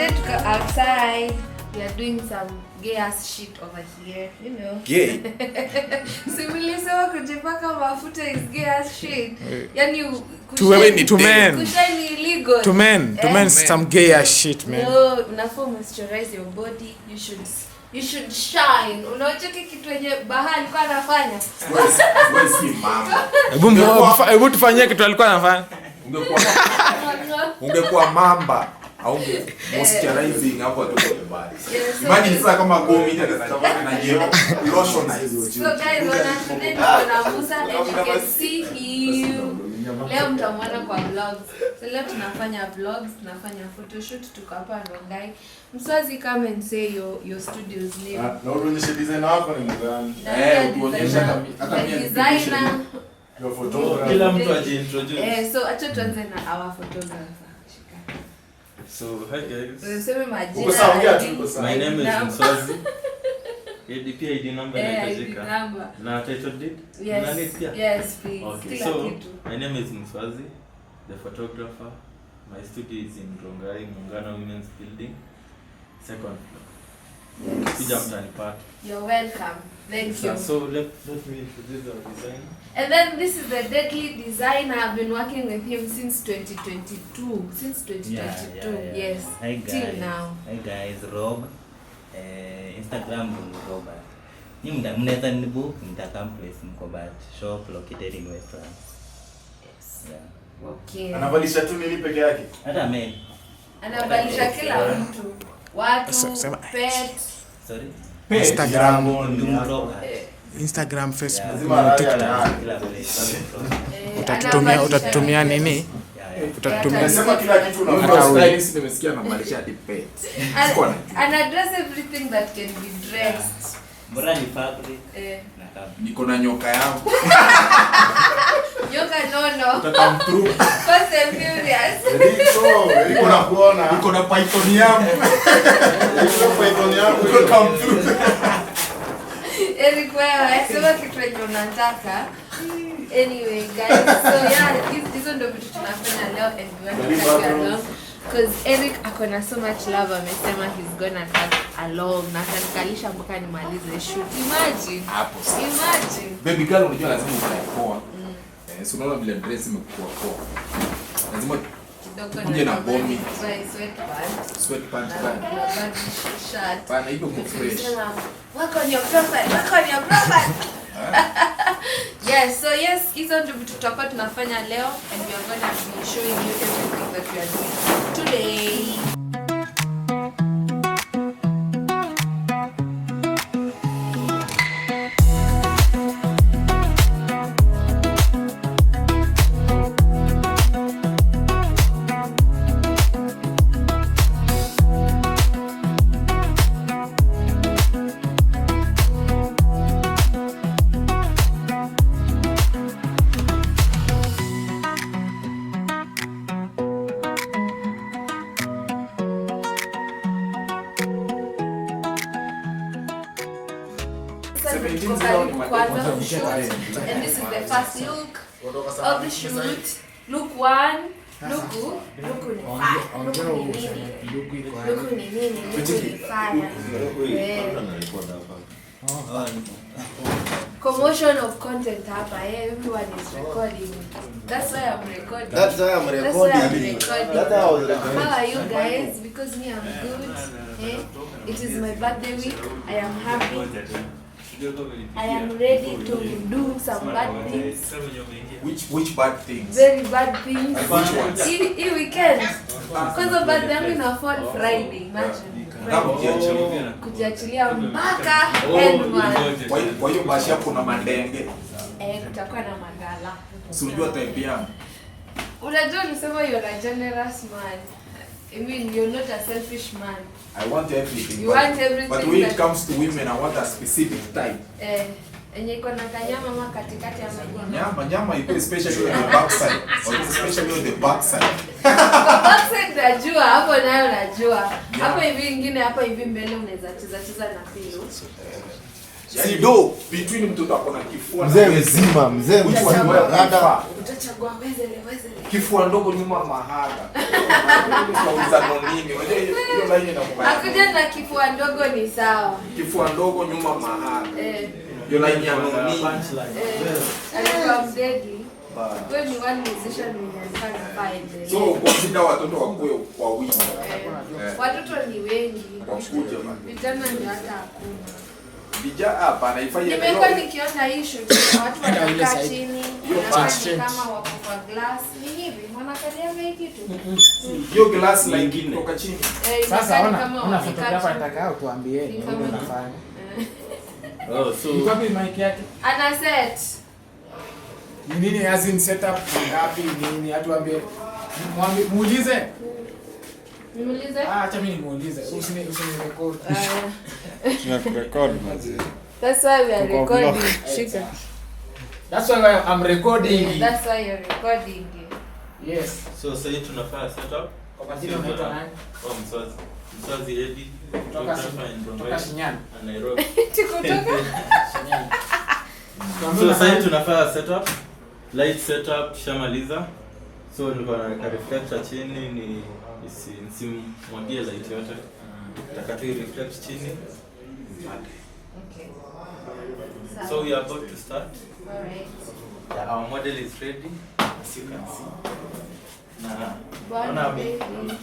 today to go outside. We are doing some gay ass shit over here, you know. Gay? Simulisema kujipaka mafuta is gay ass shit. Yani to men. Kushine illegal. To men some gay ass shit, man. No, unafaa moisturize your body. You should shine. Unaocheki kitu yenye Baha alikuwa anafanya. Wewe si mama. Hebu tufanyie kitu alikuwa anafanya. Ungekuwa mamba au moisturizing hapo tu mbaya. Imagine sasa kama gomi ndio atasababisha na jero lotion hizo. So guys, wana Musa and you can see him. Leo mtamwona kwa vlogs. So leo tunafanya vlogs, tunafanya photoshoot, tuko hapa Rongai. Mswazi come and say your studio's name. Na uonyeshe designer wako ni mgani? Uonyeshe hata mimi designer. Your photographer. Kila mtu ajiintroduce. So acha tuanze na our photographer. So hi guys. Sema majina. Uko sawa ongea tu uko sawa. My name is Mswazi. ADP ID number inahitajika. Na title deed? Yes, please. Okay. So my name is Mswazi, the photographer. My studio is in Rongai, Muungano Women's Building, second floor. Kuja mtanipata. You're welcome. Thank you. So let me introduce our designer. And then this is the deadly designer. I've been working with him since 2022. Yes. Hi guys. Till now. Hi guys, Rob. Instagram Rob. Ni mnaweza nibook mtakampress mkobat shop located in Westlands. Yes. Yeah. Okay. Anavalisha tu nini peke yake? Hata men. Anavalisha kila mtu. Watu, pet. Sorry. Instagram, Facebook, TikTok. Utatutumia nini? Utatutumia. Nasema kila kitu na stylist nimesikia na malisha hadi pet. And address everything that can be dressed. Bora ni fabric. Niko na nyoka yangu. Nyoka nono. Utakam through. Fast and Furious. Niko na kuona. Niko na python yangu. Niko na python yangu. Niko come through. Eric wewe sema kitu yenye unataka. Anyway guys, so yeah, hizo ndio vitu tunafanya leo and we want to tag along because Eric akona so much love, amesema he's gonna tag along na kanikalisha mpaka nimalize shoot. Imagine. Baby girl unajua lazima ukae poa. So unaona vile dress imekuwa poa. Lazima kidogo na bombi. Sweatpants. Shirt. Pana hiyo kwa fresh. Work on your profile. Yes, so yes, hizo ndio vitu tutakuwa tunafanya leo and we are going to be showing you everything that we are doing today. And this is the first look of the shoot. Look one. Look ni fire. Commotion of content hapa. Everyone is recording. That's why I'm recording. That's why I'm recording. How are you guys? Because me, I'm good. It is my birthday week. I am happy. I am ready to do some bad things. Which bad things? Very bad things. Which ones? Hii weekend. Because of birthday yangu ina fall Friday. Imagine. Kujiachilia mpaka end. Kwa hiyo bashi hapo na mandenge. Kutakuwa na mandala. Si unajua type yangu. Unajua nisema you're a generous man. I mean, you're not a selfish man. I want everything. You want everything. But when it comes to women, I want a specific type. Enye iko na kanyama ama katikati ya majina. Nyama iko especially on the back side. Or especially on the back side. Back side najua, hapo nayo najua. Hapo hivi ingine, hapo hivi mbele unaweza cheza na pillow. Si do between mtoto akona kifua Mzee mzima. Utachagua kifua ndogo nyuma mahaga. Unauliza nini? Unajua hiyo line inakubaya. Akuja na kifua ndogo ni sawa. Kifua ndogo nyuma mahaga. Hiyo line ya nini? Alikuwa deadly. Wewe ni one musician mwenye alifanya fine. So consider watoto wakue kwa wingi. Watoto ni wengi. Wakuja man. Vijana ni hata hakuna. Vijana hapa naifanya hiyo. Nimekuwa nikiona issue watu wanakaa chini. Kama wako kwa glass. Ni hivi, wanakalia hiki kitu. Hiyo glass line kutoka chini. Sasa ona photographer atakao tuambie nini unafanya. So Ngapi mic yake? Ana set. Nini as in setup ngapi nini atuambie. Muulize. Nimuulize? Acha mimi nimuulize. Usinirecord. Tunakurecord mzee. That's why we are recording. Shika. That's why I'm recording. That's why you're recording. Yes. so sasa tunafanya setup. Kwa majina mtoto nani? Mswazi Eddie Kutoka Shinyani. Nairobi. Tukutoka Shinyani. So sasa tunafanya setup, light setup shamaliza. So nilikuwa na reflector chini ni nisimwagie light yote. Nataka tu reflect chini. Okay. So we are about to start. All right. Yeah, our model is ready, as you can see. Na Bwana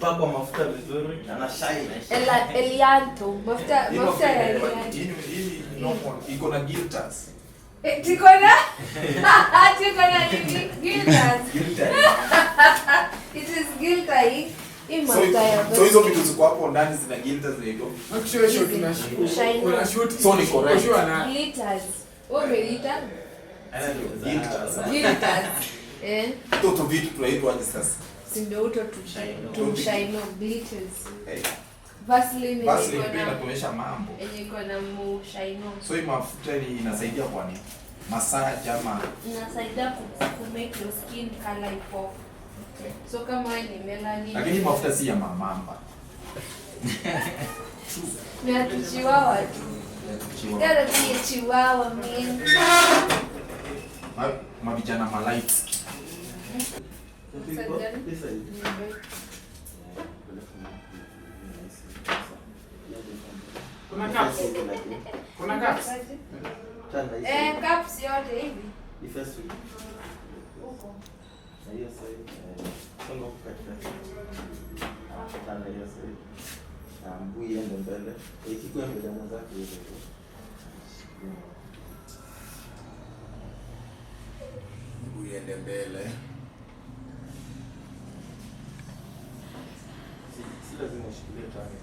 pakwa mafuta vizuri, ana shine. Elianto, mafuta ya Elianto. Iko na glitters. Tikona? Tikona ni glitters. It is glitter. So hizo vitu ziko hapo ndani zina glitters ndio. Shine. Kuna shoot. So ni correct. Glitters. Umeita? Glitters. Toto vitu tunaitwa aje sasa? Si ndio uto to shine glitters. Vaseline Vaseline inakuonyesha mambo. Yenye iko na mu shine. So hii mafuta ni inasaidia kwa nini? Massage ama Inasaidia ku make your skin color pop. Okay. So kama wewe ni melanin. lakini mafuta si ya mamamba. Ni ya chihuahua tu. Gotta be a chihuahua, man. Mavijana malight. Kuna caps. Kuna caps. Caps yote hivi. Huko. Uende mbele. Si lazima ushikilie tani.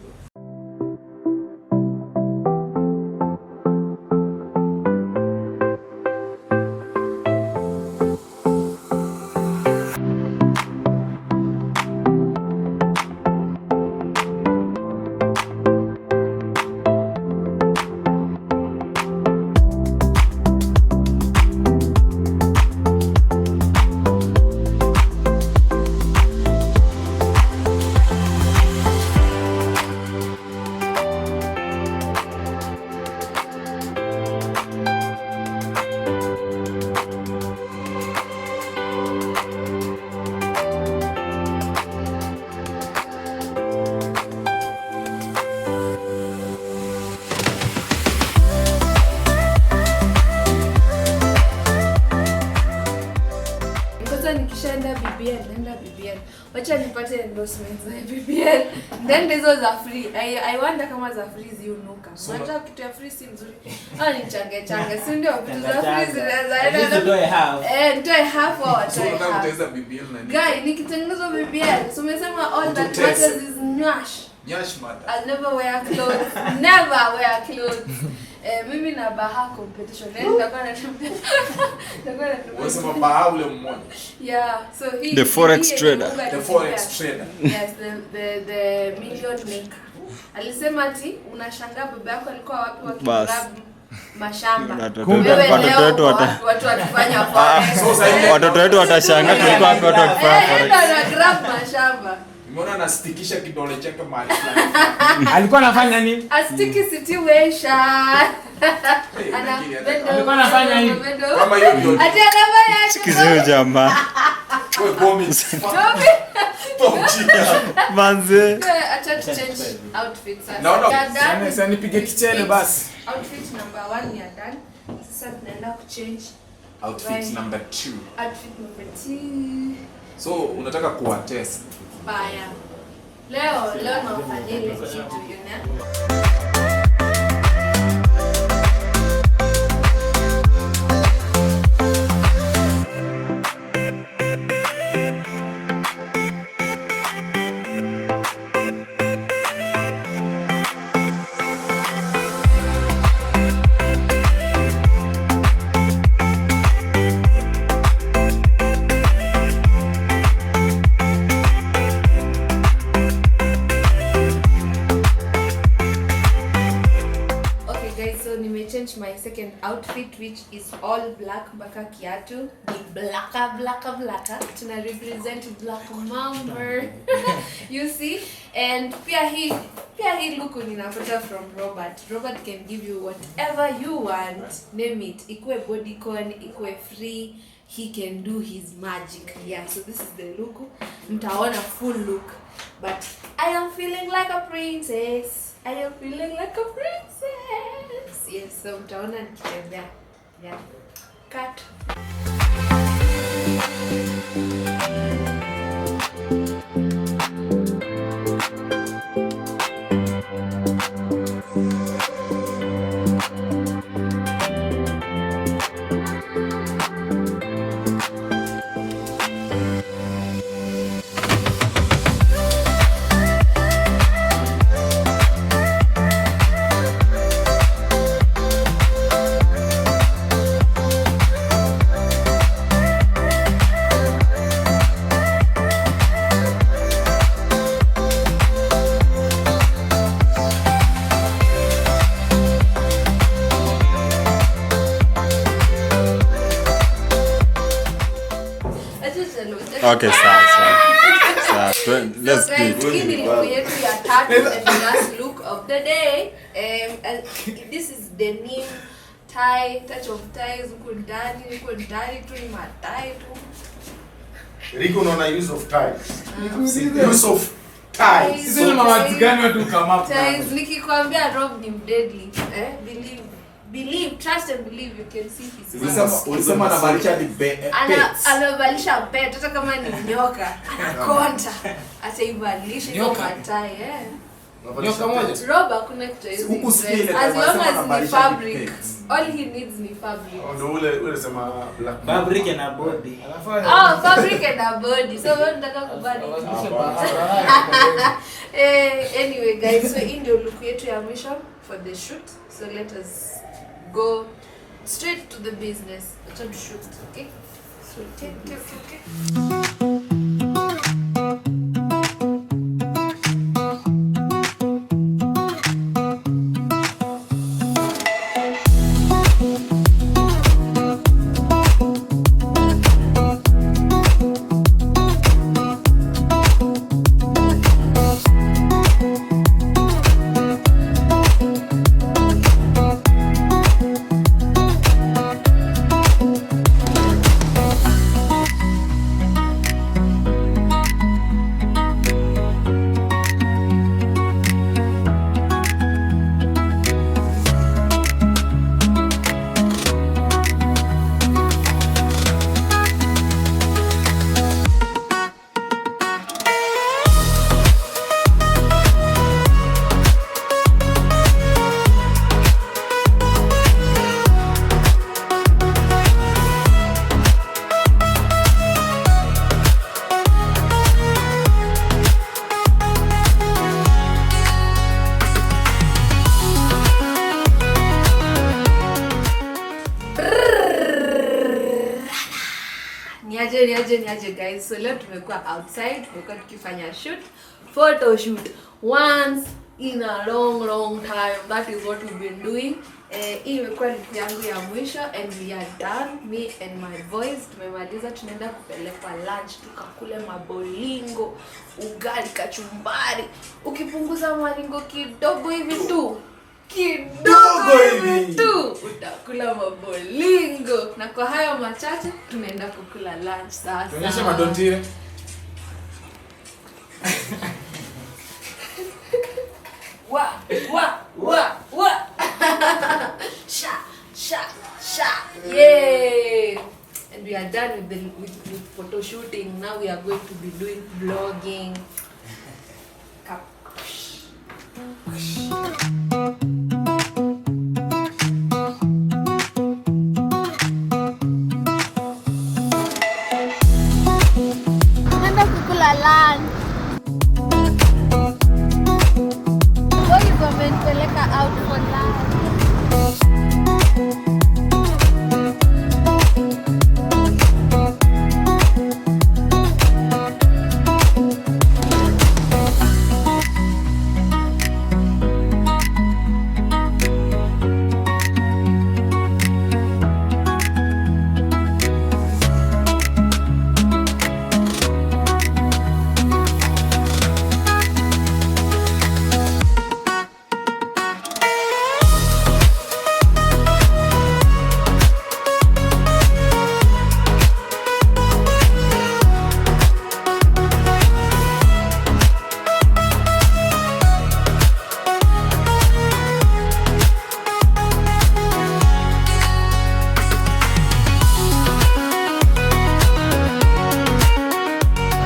Nikishaenda BBL, wacha nipate endorsements za BBL. Then hizo za free. I wonder kama za free ziunuka. Unajua kitu ya free si mzuri. Ni change. Si ndio vitu za free zinaweza Nitoe half. Nitoe half au So atoe unataka half. kutaweza BBL na nini? Guy, nikitengenezwa BBL, so umesema all that Ututese. matters is nyash. Nyash matter. I'll never wear clothes. Never wear clothes. Mimi na Baha competition. Nitakuwa natembea. Unasema Baha ule mmoja. Yeah, so he The forex trader. The forex trader. Yes, the million maker. Alisema ati unashangaa baba yako alikuwa wapi Bas. wakigrab mashamba. Watoto Watu wakifanya forex. So sasa wetu watashangaa tulikuwa watu wakifanya forex. Na grab mashamba. Mbona anastikisha kidole chake mahali fulani? Alikuwa anafanya nini? A sticky situation. Alikuwa anafanya nini? Kama hiyo ndio. Ati anafanya Sikizeo jamaa. Wewe bomi. Manze. Acha change outfits. No. Sasa nipige kichele basi. Outfit number 1 ni done. Sasa tunaenda kuchange Outfit number 2. outfit number 2. So unataka kuwa test. Baya. Leo nafanya ile kitu yona. My second outfit, which is all black mpaka kiatu ni blacka tuna represent black mamba. You see, and pia hii look ninapata from Robert can give you whatever you want, name it, ikue bodycon, ikue free, he can do his magic. Yeah, so this is the look, mtaona full look, but I am feeling like a princess. Yes, so mtaona nikitembea. Yeah. Cut. Okay, so let's do it. Our third and last look of the day. This is the new tie, touch of ties. Uko ndani tu ni matai tu. Rico unaona use of ties. Use of ties. Hizo ni mawazo gani watu kama hapo? Ties nikikwambia Rob ni deadly. Believe, trust and believe, you can see his. Ulisema anavalisha ni pets. Anavalisha pet hata kama ni nyoka. Anakonta. Ataivalisha hizo matai, Nyoka moja. Rob hakuna kitu hizi. As long as ni fabric. All he needs ni fabric. Ndio ule sema black. Fabric and a body. Fabric and a body. So wewe unataka kubali. Anyway guys, so in ndio look yetu ya mwisho for the shoot. So let us go straight to the business. Let's shoot, okay? So okay. Niaje guys, so leo tumekuwa outside, tumekuwa tukifanya photo shoot once in a long time. That is what we've been doing, Hii imekuwa lipi yangu ya mwisho and we are done. Me and my boys tumemaliza, tunaenda kupelekwa lunch tukakule mabolingo, ugali, kachumbari. Ukipunguza maringo kidogo hivi tu, utakula mabolingo. Na kwa hayo machache tunaenda kukula lunch sasa. Tuonyeshe madontire. Wa sha yeah. And we are done with photo shooting. Now we are going to be doing vlogging. Tunaenda kukula lunch. Boys wamenipeleka out for lunch.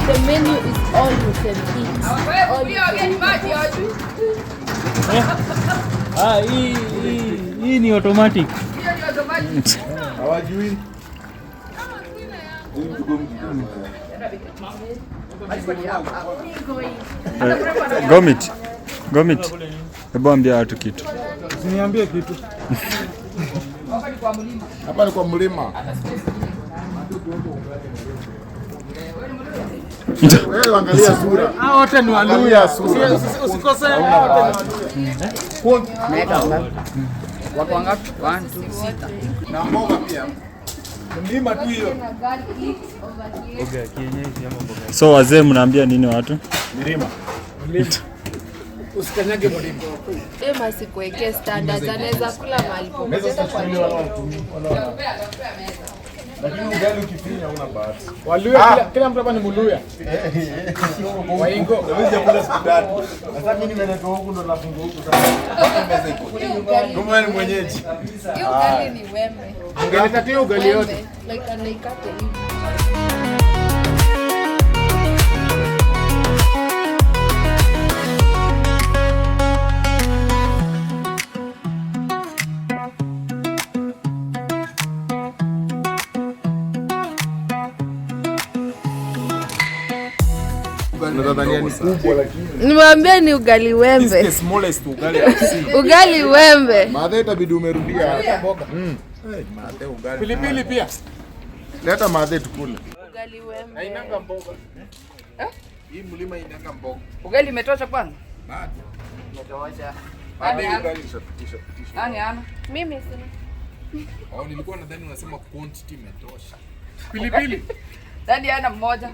The menu is all you can eat. All you can eat. Hii ni automatic. hawajui. Gomit. Hebu ambia watu kitu. Usiniambie kitu. Hapa ni kwa mlima. Wewe angalia sura. Hao wote ni Waluya. Usikose hao wote. Watu wangapi? 1 2 6. Na mboga pia. Mlima tu hiyo. Mboga kienyeji ama mboga. So wazee mnaambia nini watu? Mlima. Usikanyage mlima. Ema sikuwekea standards, anaweza kula mahali popote kwa Lakini ugali ukifinya una bahati. Waluya kila mtu hapa ni Mluya. Waingo. Hawezi kula siku tatu. Sasa mimi nimeleta huku ndo nafunga huku sasa. Kama ni mwenyeji. hiyo ugali ni wembe. Ungeleta tu ugali yote. Like anaikata hivi. Niwaambia ni ugali wembe. The smallest ugali I've seen. Ugali wembe. Madhe itabidi umerudia hata mboga. Madhe ugali. Pilipili pia. Leta madhe tukule. Ugali wembe. Hainanga mboga. Hii mlima inanga mboga. Ugali imetosha kwanza? Bado. Imetosha. Madhe ugali ishapitisha. Nani ana? Mimi sina. Nilikuwa nadhani unasema quantity imetosha. Pilipili. Nani ana mmoja?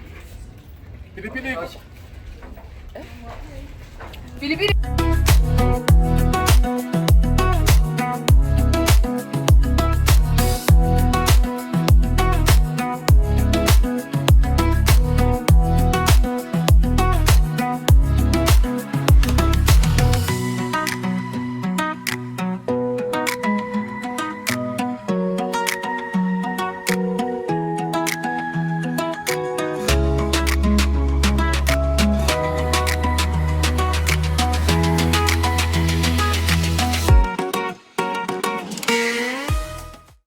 Pilipili iko. Pilipili.